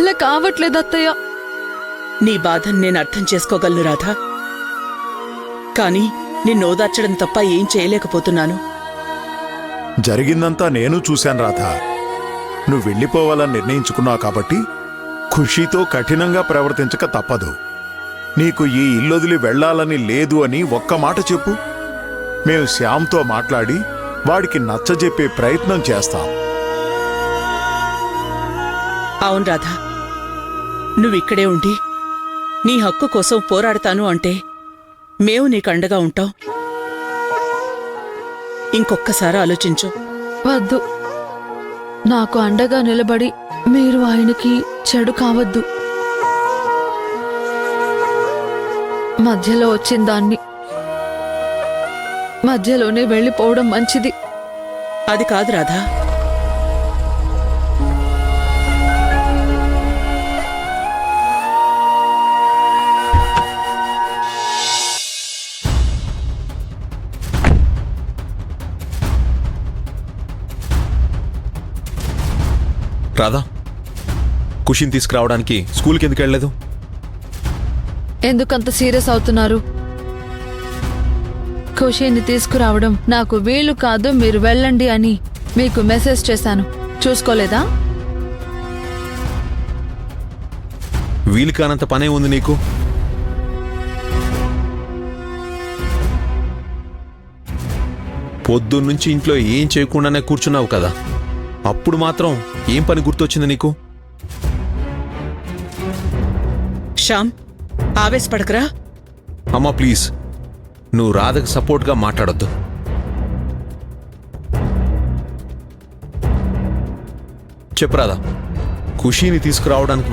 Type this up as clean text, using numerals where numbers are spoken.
వల్ల కావట్లేదు అత్తయ్య. నీ బాధను నేను అర్థం చేసుకోగలను రాధా, కానీ నిన్ను ఓదార్చడం తప్ప ఏం చేయలేకపోతున్నాను. జరిగిందంతా నేను చూశాను రాధా. నువ్వు వెళ్ళిపోవాలని నిర్ణయించుకున్నావు కాబట్టి ఖుషీతో కఠినంగా ప్రవర్తించక తప్పదు. నీకు ఈ ఇల్లొదిలి వెళ్లాలని లేదు అని ఒక్క మాట చెప్పు. మేము శ్యామ్తో మాట్లాడి వాడికి నచ్చజెప్పే ప్రయత్నం చేస్తాం. అవును రాధా, నువ్విక్కడే ఉండి నీ హక్కు కోసం పోరాడతాను అంటే మేము నీకు అండగా ఉంటాం. ఇంకొక్కసారి ఆలోచించు. వద్దు, నాకు అండగా నిలబడి మీరు ఆయనకి చెడు కావద్దు. మధ్యలో వచ్చిన దాన్ని మధ్యలోనే వెళ్ళిపోవడం మంచిది. అది కాదు రాధా, రాధా, ఖుషిని తీసుకురావడానికి స్కూల్కి ఎందుకు వెళ్ళలేదు? ఎందుకంత సీరియస్ అవుతున్నారు? ఖుషీని తీసుకురావడం నాకు వీలు కాదు, మీరు వెళ్ళండి అని మీకు మెసేజ్ చేశాను, చూసుకోలేదా? వీలు కానంత పనే ఉంది నీకు. పొద్దున్నుంచి ఇంట్లో ఏం చేయకుండానే కూర్చున్నావు కదా, అప్పుడు మాత్రం ఏం పని గుర్తొచ్చింది నీకు? శ్యామ్, ఆవేశపడకరా. అమ్మా ప్లీజ్, నువ్వు రాధకు సపోర్ట్గా మాట్లాడొద్దు. చెప్పు రాధా, ఖుషీని తీసుకురావడానికి